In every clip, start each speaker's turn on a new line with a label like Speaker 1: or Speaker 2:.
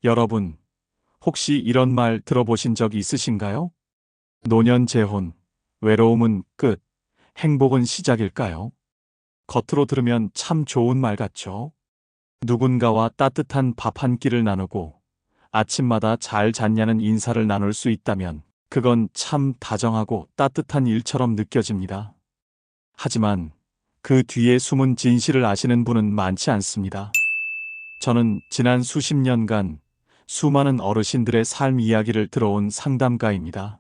Speaker 1: 여러분, 혹시 이런 말 들어보신 적 있으신가요? 노년 재혼, 외로움은 끝, 행복은 시작일까요? 겉으로 들으면 참 좋은 말 같죠? 누군가와 따뜻한 밥 한 끼를 나누고 아침마다 잘 잤냐는 인사를 나눌 수 있다면 그건 참 다정하고 따뜻한 일처럼 느껴집니다. 하지만 그 뒤에 숨은 진실을 아시는 분은 많지 않습니다. 저는 지난 수십 년간 수많은 어르신들의 삶 이야기를 들어온 상담가입니다.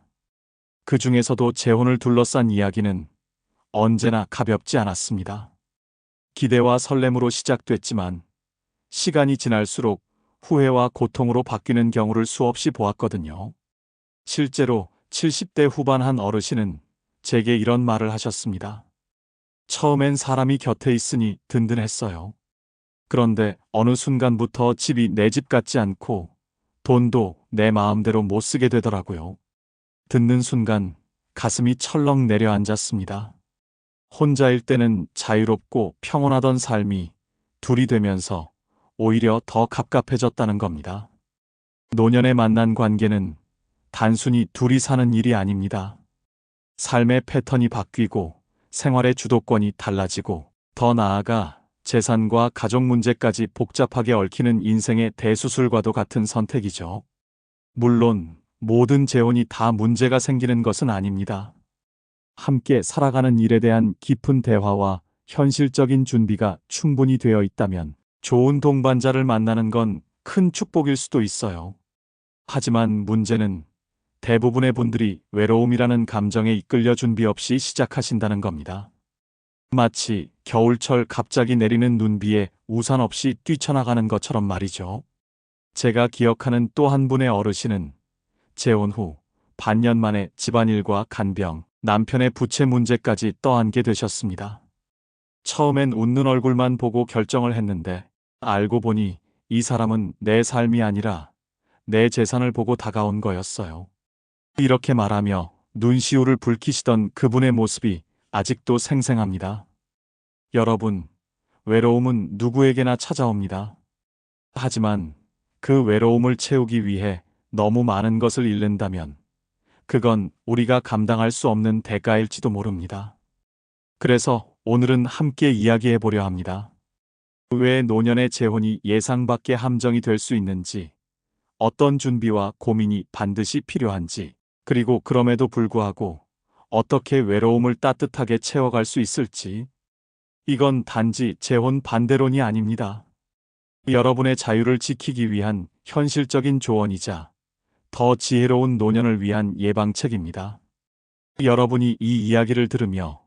Speaker 1: 그 중에서도 재혼을 둘러싼 이야기는 언제나 가볍지 않았습니다. 기대와 설렘으로 시작됐지만 시간이 지날수록 후회와 고통으로 바뀌는 경우를 수없이 보았거든요. 실제로 70대 후반 한 어르신은 제게 이런 말을 하셨습니다. 처음엔 사람이 곁에 있으니 든든했어요. 그런데 어느 순간부터 집이 내 집 같지 않고 돈도 내 마음대로 못 쓰게 되더라고요. 듣는 순간 가슴이 철렁 내려앉았습니다. 혼자일 때는 자유롭고 평온하던 삶이 둘이 되면서 오히려 더 갑갑해졌다는 겁니다. 노년에 만난 관계는 단순히 둘이 사는 일이 아닙니다. 삶의 패턴이 바뀌고 생활의 주도권이 달라지고 더 나아가 재산과 가족 문제까지 복잡하게 얽히는 인생의 대수술과도 같은 선택이죠. 물론 모든 재혼이 다 문제가 생기는 것은 아닙니다. 함께 살아가는 일에 대한 깊은 대화와 현실적인 준비가 충분히 되어 있다면 좋은 동반자를 만나는 건 큰 축복일 수도 있어요. 하지만 문제는 대부분의 분들이 외로움이라는 감정에 이끌려 준비 없이 시작하신다는 겁니다. 마치 겨울철 갑자기 내리는 눈비에 우산 없이 뛰쳐나가는 것처럼 말이죠. 제가 기억하는 또 한 분의 어르신은 재혼 후 반년 만에 집안일과 간병, 남편의 부채 문제까지 떠안게 되셨습니다. 처음엔 웃는 얼굴만 보고 결정을 했는데 알고 보니 이 사람은 내 삶이 아니라 내 재산을 보고 다가온 거였어요. 이렇게 말하며 눈시울을 붉히시던 그분의 모습이 아직도 생생합니다. 여러분, 외로움은 누구에게나 찾아옵니다. 하지만 그 외로움을 채우기 위해 너무 많은 것을 잃는다면 그건 우리가 감당할 수 없는 대가일지도 모릅니다. 그래서 오늘은 함께 이야기해 보려 합니다. 왜 노년의 재혼이 예상 밖의 함정이 될 수 있는지, 어떤 준비와 고민이 반드시 필요한지, 그리고 그럼에도 불구하고 어떻게 외로움을 따뜻하게 채워갈 수 있을지. 이건 단지 재혼 반대론이 아닙니다. 여러분의 자유를 지키기 위한 현실적인 조언이자 더 지혜로운 노년을 위한 예방책입니다. 여러분이 이 이야기를 들으며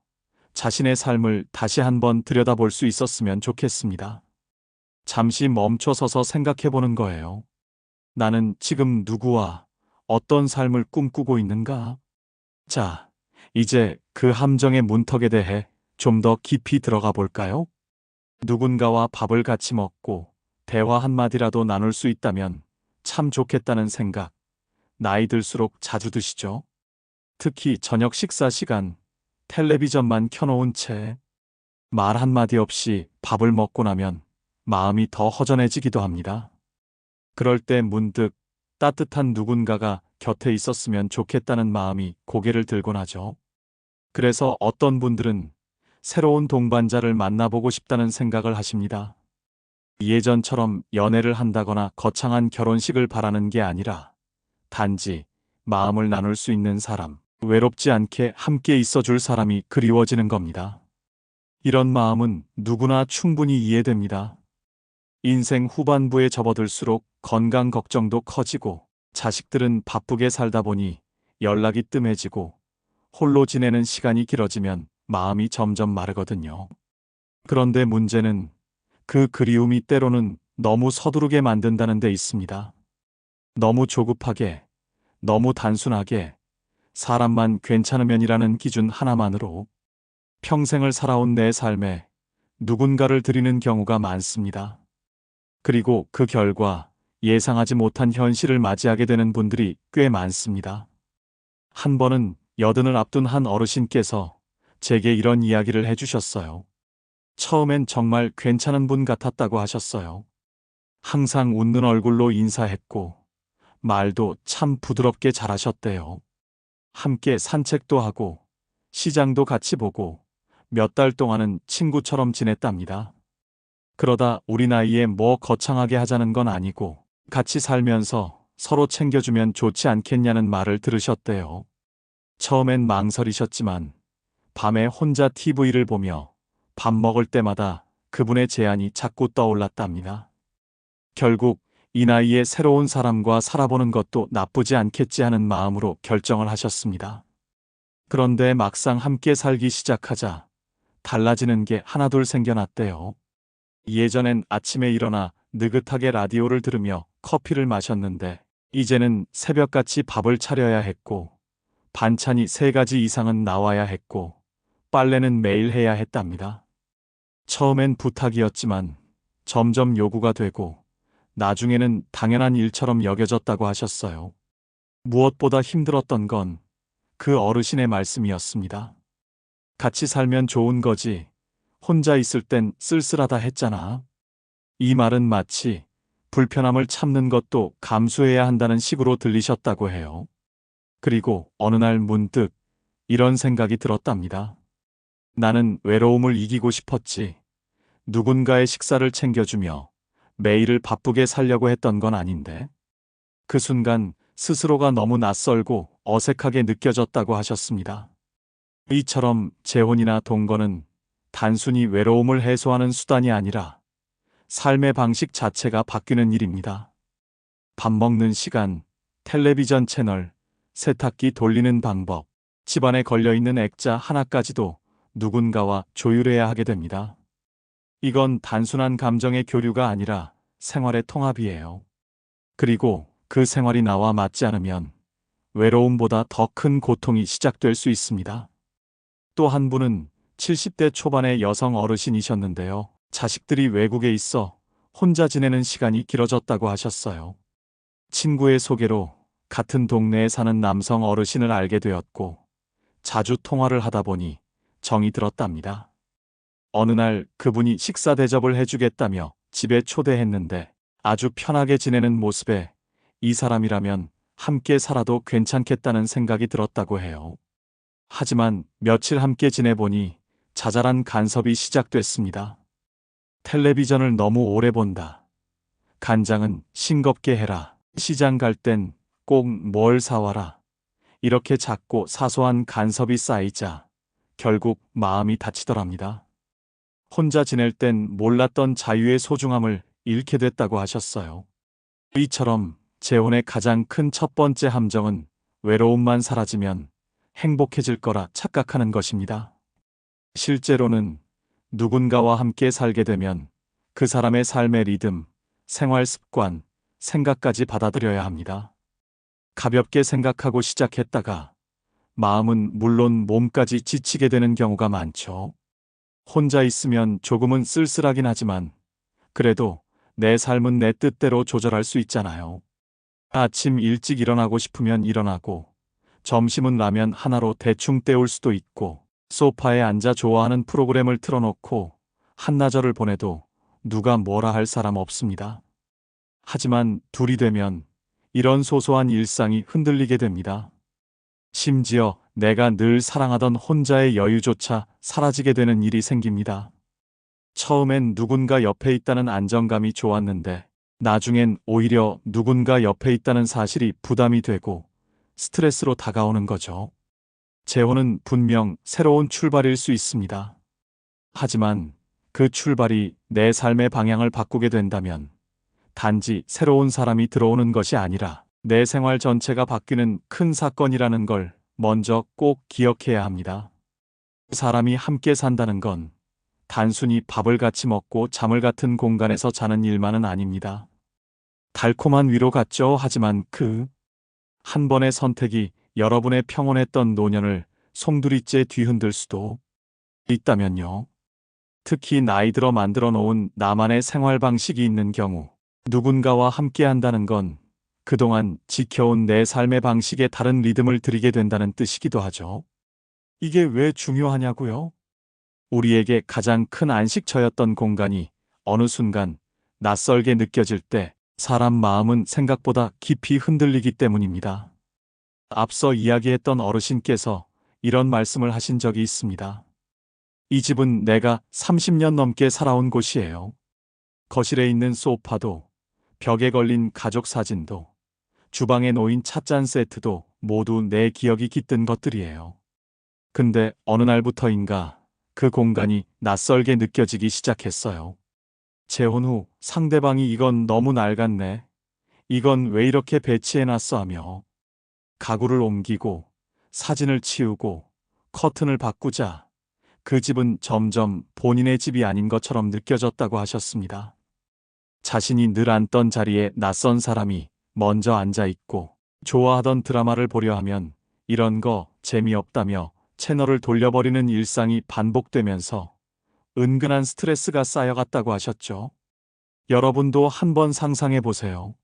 Speaker 1: 자신의 삶을 다시 한번 들여다볼 수 있었으면 좋겠습니다. 잠시 멈춰서서 생각해보는 거예요. 나는 지금 누구와 어떤 삶을 꿈꾸고 있는가? 자, 이제 그 함정의 문턱에 대해 좀 더 깊이 들어가 볼까요? 누군가와 밥을 같이 먹고 대화 한마디라도 나눌 수 있다면 참 좋겠다는 생각, 나이 들수록 자주 드시죠? 특히 저녁 식사 시간, 텔레비전만 켜놓은 채 말 한마디 없이 밥을 먹고 나면 마음이 더 허전해지기도 합니다. 그럴 때 문득 따뜻한 누군가가 곁에 있었으면 좋겠다는 마음이 고개를 들곤 하죠. 그래서 어떤 분들은 새로운 동반자를 만나보고 싶다는 생각을 하십니다. 예전처럼 연애를 한다거나 거창한 결혼식을 바라는 게 아니라 단지 마음을 나눌 수 있는 사람, 외롭지 않게 함께 있어줄 사람이 그리워지는 겁니다. 이런 마음은 누구나 충분히 이해됩니다. 인생 후반부에 접어들수록 건강 걱정도 커지고 자식들은 바쁘게 살다 보니 연락이 뜸해지고 홀로 지내는 시간이 길어지면 마음이 점점 마르거든요. 그런데 문제는 그 그리움이 때로는 너무 서두르게 만든다는 데 있습니다. 너무 조급하게, 너무 단순하게 사람만 괜찮으면이라는 기준 하나만으로 평생을 살아온 내 삶에 누군가를 들이는 경우가 많습니다. 그리고 그 결과 예상하지 못한 현실을 맞이하게 되는 분들이 꽤 많습니다. 한 번은 여든을 앞둔 한 어르신께서 제게 이런 이야기를 해주셨어요. 처음엔 정말 괜찮은 분 같았다고 하셨어요. 항상 웃는 얼굴로 인사했고 말도 참 부드럽게 잘하셨대요. 함께 산책도 하고 시장도 같이 보고 몇 달 동안은 친구처럼 지냈답니다. 그러다 우리 나이에 뭐 거창하게 하자는 건 아니고 같이 살면서 서로 챙겨주면 좋지 않겠냐는 말을 들으셨대요. 처음엔 망설이셨지만 밤에 혼자 TV를 보며 밥 먹을 때마다 그분의 제안이 자꾸 떠올랐답니다. 결국 이 나이에 새로운 사람과 살아보는 것도 나쁘지 않겠지 하는 마음으로 결정을 하셨습니다. 그런데 막상 함께 살기 시작하자 달라지는 게 하나둘 생겨났대요. 예전엔 아침에 일어나 느긋하게 라디오를 들으며 커피를 마셨는데 이제는 새벽같이 밥을 차려야 했고 반찬이 3가지 이상은 나와야 했고 빨래는 매일 해야 했답니다. 처음엔 부탁이었지만 점점 요구가 되고 나중에는 당연한 일처럼 여겨졌다고 하셨어요. 무엇보다 힘들었던 건 그 어르신의 말씀이었습니다. 같이 살면 좋은 거지. 혼자 있을 땐 쓸쓸하다 했잖아. 이 말은 마치 불편함을 참는 것도 감수해야 한다는 식으로 들리셨다고 해요. 그리고 어느 날 문득 이런 생각이 들었답니다. 나는 외로움을 이기고 싶었지. 누군가의 식사를 챙겨주며 매일을 바쁘게 살려고 했던 건 아닌데. 그 순간 스스로가 너무 낯설고 어색하게 느껴졌다고 하셨습니다. 이처럼 재혼이나 동거는 단순히 외로움을 해소하는 수단이 아니라 삶의 방식 자체가 바뀌는 일입니다. 밥 먹는 시간, 텔레비전 채널, 세탁기 돌리는 방법, 집안에 걸려있는 액자 하나까지도 누군가와 조율해야 하게 됩니다. 이건 단순한 감정의 교류가 아니라 생활의 통합이에요. 그리고 그 생활이 나와 맞지 않으면 외로움보다 더 큰 고통이 시작될 수 있습니다. 또 한 분은 70대 초반의 여성 어르신이셨는데요. 자식들이 외국에 있어 혼자 지내는 시간이 길어졌다고 하셨어요. 친구의 소개로 같은 동네에 사는 남성 어르신을 알게 되었고 자주 통화를 하다 보니 정이 들었답니다. 어느 날 그분이 식사 대접을 해주겠다며 집에 초대했는데 아주 편하게 지내는 모습에 이 사람이라면 함께 살아도 괜찮겠다는 생각이 들었다고 해요. 하지만 며칠 함께 지내보니 자잘한 간섭이 시작됐습니다. 텔레비전을 너무 오래 본다. 간장은 싱겁게 해라. 시장 갈 땐 꼭 뭘 사와라. 이렇게 작고 사소한 간섭이 쌓이자 결국 마음이 다치더랍니다. 혼자 지낼 땐 몰랐던 자유의 소중함을 잃게 됐다고 하셨어요. 이처럼 재혼의 가장 큰 첫 번째 함정은 외로움만 사라지면 행복해질 거라 착각하는 것입니다. 실제로는 누군가와 함께 살게 되면 그 사람의 삶의 리듬, 생활 습관, 생각까지 받아들여야 합니다. 가볍게 생각하고 시작했다가 마음은 물론 몸까지 지치게 되는 경우가 많죠. 혼자 있으면 조금은 쓸쓸하긴 하지만 그래도 내 삶은 내 뜻대로 조절할 수 있잖아요. 아침 일찍 일어나고 싶으면 일어나고 점심은 라면 하나로 대충 때울 수도 있고 소파에 앉아 좋아하는 프로그램을 틀어놓고 한나절을 보내도 누가 뭐라 할 사람 없습니다. 하지만 둘이 되면 이런 소소한 일상이 흔들리게 됩니다. 심지어 내가 늘 사랑하던 혼자의 여유조차 사라지게 되는 일이 생깁니다. 처음엔 누군가 옆에 있다는 안정감이 좋았는데 나중엔 오히려 누군가 옆에 있다는 사실이 부담이 되고 스트레스로 다가오는 거죠. 재혼은 분명 새로운 출발일 수 있습니다. 하지만 그 출발이 내 삶의 방향을 바꾸게 된다면 단지 새로운 사람이 들어오는 것이 아니라 내 생활 전체가 바뀌는 큰 사건이라는 걸 먼저 꼭 기억해야 합니다. 사람이 함께 산다는 건 단순히 밥을 같이 먹고 잠을 같은 공간에서 자는 일만은 아닙니다. 달콤한 위로 같죠. 하지만 그 한 번의 선택이 여러분의 평온했던 노년을 송두리째 뒤흔들 수도 있다면요. 특히 나이 들어 만들어 놓은 나만의 생활 방식이 있는 경우 누군가와 함께 한다는 건 그동안 지켜온 내 삶의 방식에 다른 리듬을 들이게 된다는 뜻이기도 하죠. 이게 왜 중요하냐고요? 우리에게 가장 큰 안식처였던 공간이 어느 순간 낯설게 느껴질 때 사람 마음은 생각보다 깊이 흔들리기 때문입니다. 앞서 이야기했던 어르신께서 이런 말씀을 하신 적이 있습니다. 이 집은 내가 30년 넘게 살아온 곳이에요. 거실에 있는 소파도, 벽에 걸린 가족 사진도, 주방에 놓인 찻잔 세트도 모두 내 기억이 깃든 것들이에요. 근데 어느 날부터인가 그 공간이 낯설게 느껴지기 시작했어요. 재혼 후 상대방이 이건 너무 낡았네. 이건 왜 이렇게 배치해놨어 하며 가구를 옮기고 사진을 치우고 커튼을 바꾸자 그 집은 점점 본인의 집이 아닌 것처럼 느껴졌다고 하셨습니다. 자신이 늘 앉던 자리에 낯선 사람이 먼저 앉아 있고 좋아하던 드라마를 보려 하면 이런 거 재미없다며 채널을 돌려버리는 일상이 반복되면서 은근한 스트레스가 쌓여갔다고 하셨죠. 여러분도 한번 상상해 보세요.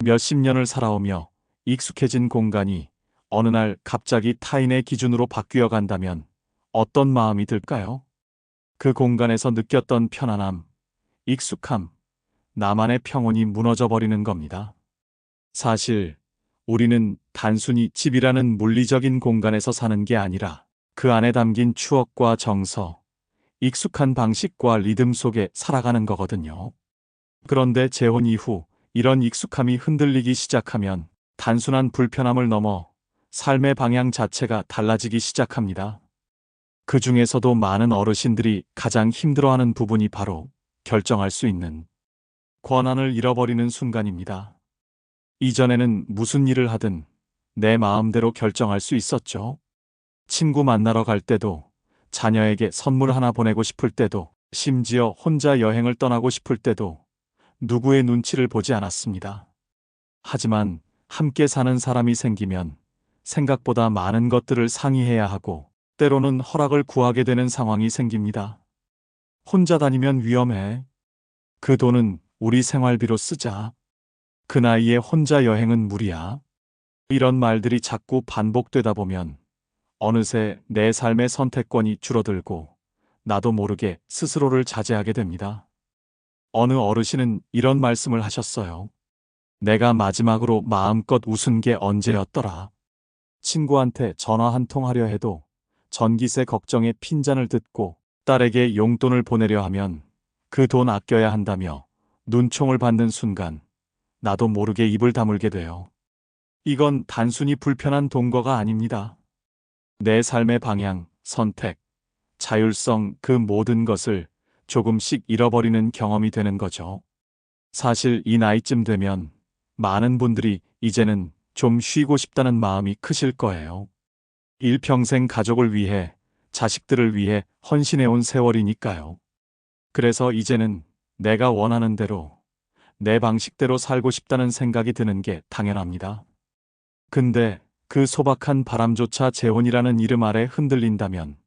Speaker 1: 몇십 년을 살아오며 익숙해진 공간이 어느 날 갑자기 타인의 기준으로 바뀌어 간다면 어떤 마음이 들까요? 그 공간에서 느꼈던 편안함, 익숙함, 나만의 평온이 무너져 버리는 겁니다. 사실 우리는 단순히 집이라는 물리적인 공간에서 사는 게 아니라 그 안에 담긴 추억과 정서, 익숙한 방식과 리듬 속에 살아가는 거거든요. 그런데 재혼 이후 이런 익숙함이 흔들리기 시작하면 단순한 불편함을 넘어 삶의 방향 자체가 달라지기 시작합니다. 그 중에서도 많은 어르신들이 가장 힘들어하는 부분이 바로 결정할 수 있는 권한을 잃어버리는 순간입니다. 이전에는 무슨 일을 하든 내 마음대로 결정할 수 있었죠. 친구 만나러 갈 때도, 자녀에게 선물 하나 보내고 싶을 때도, 심지어 혼자 여행을 떠나고 싶을 때도 누구의 눈치를 보지 않았습니다. 하지만 함께 사는 사람이 생기면 생각보다 많은 것들을 상의해야 하고 때로는 허락을 구하게 되는 상황이 생깁니다. 혼자 다니면 위험해. 그 돈은 우리 생활비로 쓰자. 그 나이에 혼자 여행은 무리야. 이런 말들이 자꾸 반복되다 보면 어느새 내 삶의 선택권이 줄어들고 나도 모르게 스스로를 자제하게 됩니다. 어느 어르신은 이런 말씀을 하셨어요. 내가 마지막으로 마음껏 웃은 게 언제였더라. 친구한테 전화 한 통 하려 해도 전기세 걱정에 핀잔을 듣고 딸에게 용돈을 보내려 하면 그 돈 아껴야 한다며 눈총을 받는 순간 나도 모르게 입을 다물게 돼요. 이건 단순히 불편한 동거가 아닙니다. 내 삶의 방향, 선택, 자율성 그 모든 것을 조금씩 잃어버리는 경험이 되는 거죠. 사실 이 나이쯤 되면 많은 분들이 이제는 좀 쉬고 싶다는 마음이 크실 거예요. 일평생 가족을 위해, 자식들을 위해 헌신해온 세월이니까요. 그래서 이제는 내가 원하는 대로, 내 방식대로 살고 싶다는 생각이 드는 게 당연합니다. 근데 그 소박한 바람조차 재혼이라는 이름 아래 흔들린다면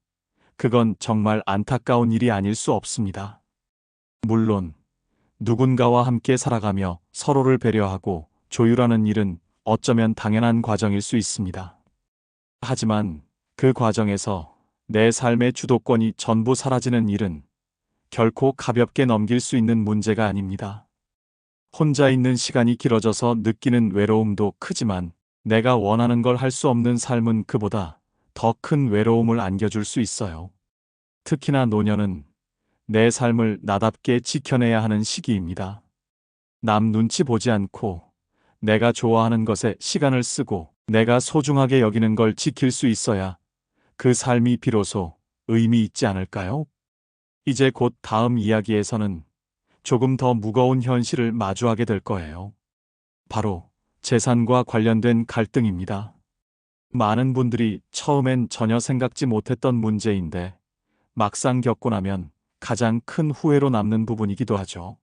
Speaker 1: 그건 정말 안타까운 일이 아닐 수 없습니다. 물론 누군가와 함께 살아가며 서로를 배려하고 조율하는 일은 어쩌면 당연한 과정일 수 있습니다. 하지만 그 과정에서 내 삶의 주도권이 전부 사라지는 일은 결코 가볍게 넘길 수 있는 문제가 아닙니다. 혼자 있는 시간이 길어져서 느끼는 외로움도 크지만 내가 원하는 걸 할 수 없는 삶은 그보다 더 큰 외로움을 안겨줄 수 있어요. 특히나 노년은 내 삶을 나답게 지켜내야 하는 시기입니다. 남 눈치 보지 않고 내가 좋아하는 것에 시간을 쓰고 내가 소중하게 여기는 걸 지킬 수 있어야 그 삶이 비로소 의미 있지 않을까요? 이제 곧 다음 이야기에서는 조금 더 무거운 현실을 마주하게 될 거예요. 바로 재산과 관련된 갈등입니다. 많은 분들이 처음엔 전혀 생각지 못했던 문제인데 막상 겪고 나면 가장 큰 후회로 남는 부분이기도 하죠.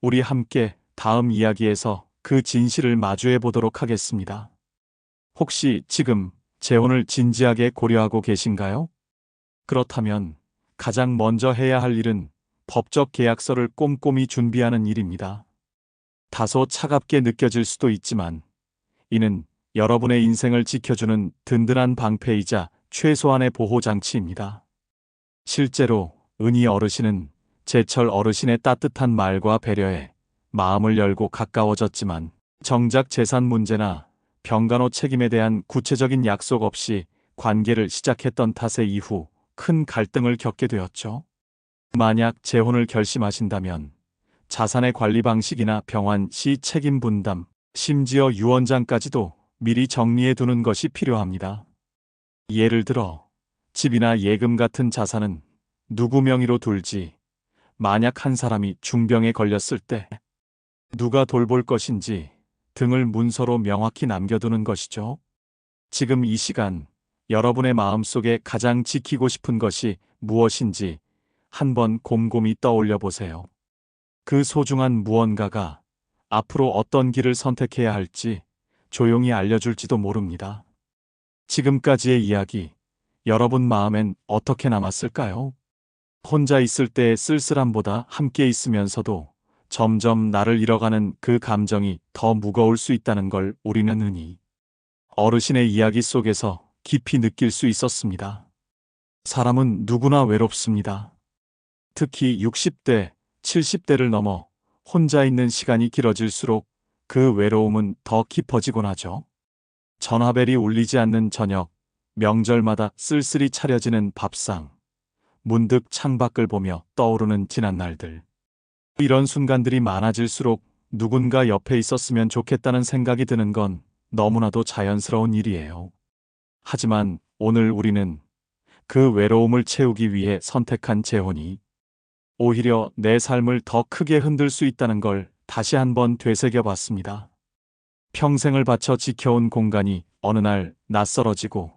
Speaker 1: 우리 함께 다음 이야기에서 그 진실을 마주해 보도록 하겠습니다. 혹시 지금 재혼을 진지하게 고려하고 계신가요? 그렇다면 가장 먼저 해야 할 일은 법적 계약서를 꼼꼼히 준비하는 일입니다. 다소 차갑게 느껴질 수도 있지만 이는 여러분의 인생을 지켜주는 든든한 방패이자 최소한의 보호장치입니다. 실제로 은희 어르신은 제철 어르신의 따뜻한 말과 배려에 마음을 열고 가까워졌지만 정작 재산 문제나 병간호 책임에 대한 구체적인 약속 없이 관계를 시작했던 탓에 이후 큰 갈등을 겪게 되었죠. 만약 재혼을 결심하신다면 자산의 관리 방식이나 병환 시 책임 분담, 심지어 유언장까지도 미리 정리해 두는 것이 필요합니다. 예를 들어 집이나 예금 같은 자산은 누구 명의로 둘지, 만약 한 사람이 중병에 걸렸을 때 누가 돌볼 것인지 등을 문서로 명확히 남겨두는 것이죠. 지금 이 시간 여러분의 마음속에 가장 지키고 싶은 것이 무엇인지 한번 곰곰이 떠올려 보세요. 그 소중한 무언가가 앞으로 어떤 길을 선택해야 할지 조용히 알려줄지도 모릅니다. 지금까지의 이야기, 여러분 마음엔 어떻게 남았을까요? 혼자 있을 때의 쓸쓸함보다 함께 있으면서도 점점 나를 잃어가는 그 감정이 더 무거울 수 있다는 걸 우리는 흔히 어르신의 이야기 속에서 깊이 느낄 수 있었습니다. 사람은 누구나 외롭습니다. 특히 60대, 70대를 넘어 혼자 있는 시간이 길어질수록 그 외로움은 더 깊어지곤 하죠. 전화벨이 울리지 않는 저녁, 명절마다 쓸쓸히 차려지는 밥상, 문득 창밖을 보며 떠오르는 지난 날들. 이런 순간들이 많아질수록 누군가 옆에 있었으면 좋겠다는 생각이 드는 건 너무나도 자연스러운 일이에요. 하지만 오늘 우리는 그 외로움을 채우기 위해 선택한 재혼이 오히려 내 삶을 더 크게 흔들 수 있다는 걸 다시 한번 되새겨 봤습니다. 평생을 바쳐 지켜온 공간이 어느 날 낯설어지고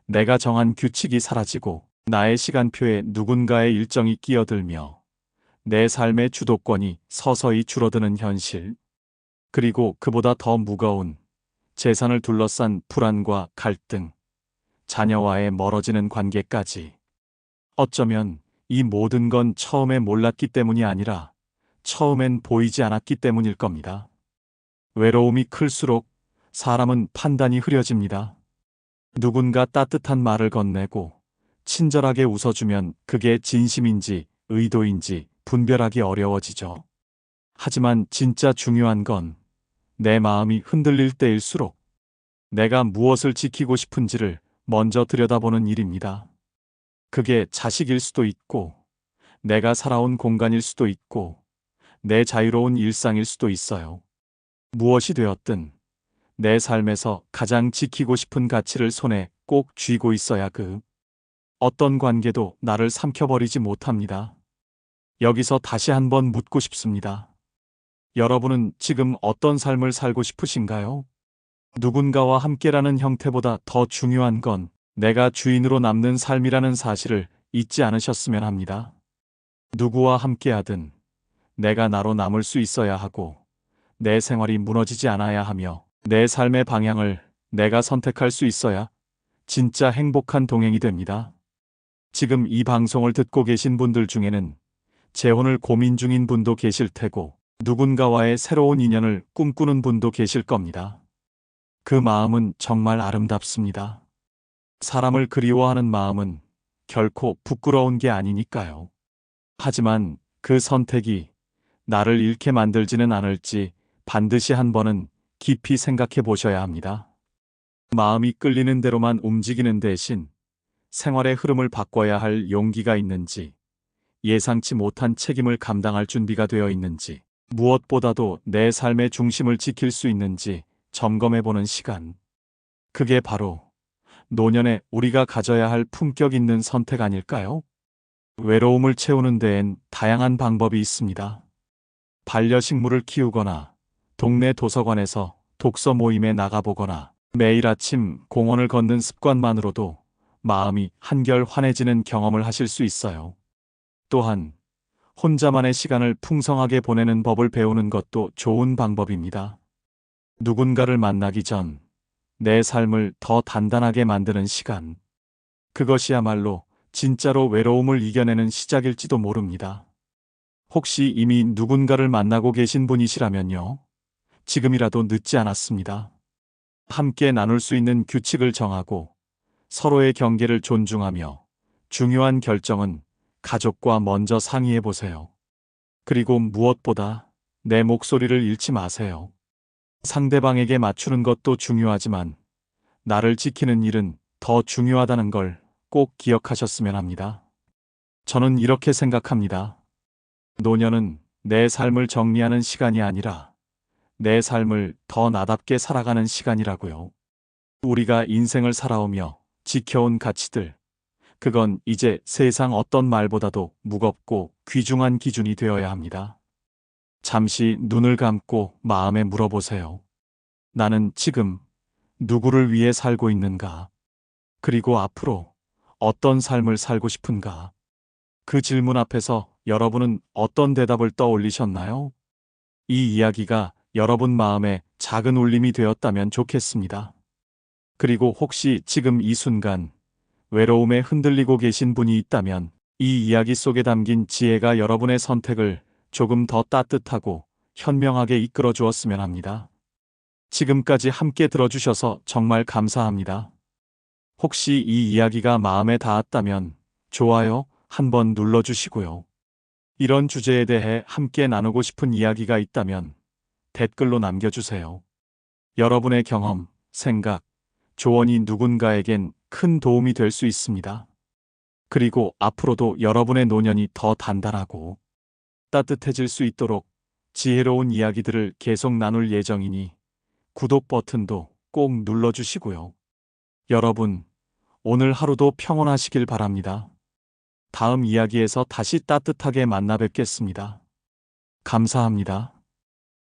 Speaker 1: 내가 정한 규칙이 사라지고 나의 시간표에 누군가의 일정이 끼어들며 내 삶의 주도권이 서서히 줄어드는 현실. 그리고 그보다 더 무거운 재산을 둘러싼 불안과 갈등, 자녀와의 멀어지는 관계까지. 어쩌면 이 모든 건 처음에 몰랐기 때문이 아니라 처음엔 보이지 않았기 때문일 겁니다. 외로움이 클수록 사람은 판단이 흐려집니다. 누군가 따뜻한 말을 건네고 친절하게 웃어주면 그게 진심인지 의도인지 분별하기 어려워지죠. 하지만 진짜 중요한 건 내 마음이 흔들릴 때일수록 내가 무엇을 지키고 싶은지를 먼저 들여다보는 일입니다. 그게 자식일 수도 있고, 내가 살아온 공간일 수도 있고, 내 자유로운 일상일 수도 있어요. 무엇이 되었든 내 삶에서 가장 지키고 싶은 가치를 손에 꼭 쥐고 있어야 그 어떤 관계도 나를 삼켜버리지 못합니다. 여기서 다시 한번 묻고 싶습니다. 여러분은 지금 어떤 삶을 살고 싶으신가요? 누군가와 함께라는 형태보다 더 중요한 건 내가 주인으로 남는 삶이라는 사실을 잊지 않으셨으면 합니다. 누구와 함께하든 내가 나로 남을 수 있어야 하고 내 생활이 무너지지 않아야 하며 내 삶의 방향을 내가 선택할 수 있어야 진짜 행복한 동행이 됩니다. 지금 이 방송을 듣고 계신 분들 중에는 재혼을 고민 중인 분도 계실 테고 누군가와의 새로운 인연을 꿈꾸는 분도 계실 겁니다. 그 마음은 정말 아름답습니다. 사람을 그리워하는 마음은 결코 부끄러운 게 아니니까요. 하지만 그 선택이 나를 잃게 만들지는 않을지 반드시 한 번은 깊이 생각해 보셔야 합니다. 마음이 끌리는 대로만 움직이는 대신 생활의 흐름을 바꿔야 할 용기가 있는지, 예상치 못한 책임을 감당할 준비가 되어 있는지, 무엇보다도 내 삶의 중심을 지킬 수 있는지 점검해보는 시간. 그게 바로 노년에 우리가 가져야 할 품격 있는 선택 아닐까요? 외로움을 채우는 데엔 다양한 방법이 있습니다. 반려식물을 키우거나, 동네 도서관에서 독서 모임에 나가보거나, 매일 아침 공원을 걷는 습관만으로도 마음이 한결 환해지는 경험을 하실 수 있어요. 또한 혼자만의 시간을 풍성하게 보내는 법을 배우는 것도 좋은 방법입니다. 누군가를 만나기 전 내 삶을 더 단단하게 만드는 시간. 그것이야말로 진짜로 외로움을 이겨내는 시작일지도 모릅니다. 혹시 이미 누군가를 만나고 계신 분이시라면요. 지금이라도 늦지 않았습니다. 함께 나눌 수 있는 규칙을 정하고 서로의 경계를 존중하며 중요한 결정은 가족과 먼저 상의해 보세요. 그리고 무엇보다 내 목소리를 잃지 마세요. 상대방에게 맞추는 것도 중요하지만 나를 지키는 일은 더 중요하다는 걸 꼭 기억하셨으면 합니다. 저는 이렇게 생각합니다. 노년은 내 삶을 정리하는 시간이 아니라 내 삶을 더 나답게 살아가는 시간이라고요. 우리가 인생을 살아오며 지켜온 가치들, 그건 이제 세상 어떤 말보다도 무겁고 귀중한 기준이 되어야 합니다. 잠시 눈을 감고 마음에 물어보세요. 나는 지금 누구를 위해 살고 있는가? 그리고 앞으로 어떤 삶을 살고 싶은가? 그 질문 앞에서 여러분은 어떤 대답을 떠올리셨나요? 이 이야기가 여러분 마음에 작은 울림이 되었다면 좋겠습니다. 그리고 혹시 지금 이 순간 외로움에 흔들리고 계신 분이 있다면 이 이야기 속에 담긴 지혜가 여러분의 선택을 조금 더 따뜻하고 현명하게 이끌어 주었으면 합니다. 지금까지 함께 들어주셔서 정말 감사합니다. 혹시 이 이야기가 마음에 닿았다면 좋아요 한번 눌러주시고요. 이런 주제에 대해 함께 나누고 싶은 이야기가 있다면 댓글로 남겨주세요. 여러분의 경험, 생각, 조언이 누군가에겐 큰 도움이 될 수 있습니다. 그리고 앞으로도 여러분의 노년이 더 단단하고 따뜻해질 수 있도록 지혜로운 이야기들을 계속 나눌 예정이니 구독 버튼도 꼭 눌러주시고요. 여러분, 오늘 하루도 평온하시길 바랍니다. 다음 이야기에서 다시 따뜻하게 만나 뵙겠습니다. 감사합니다.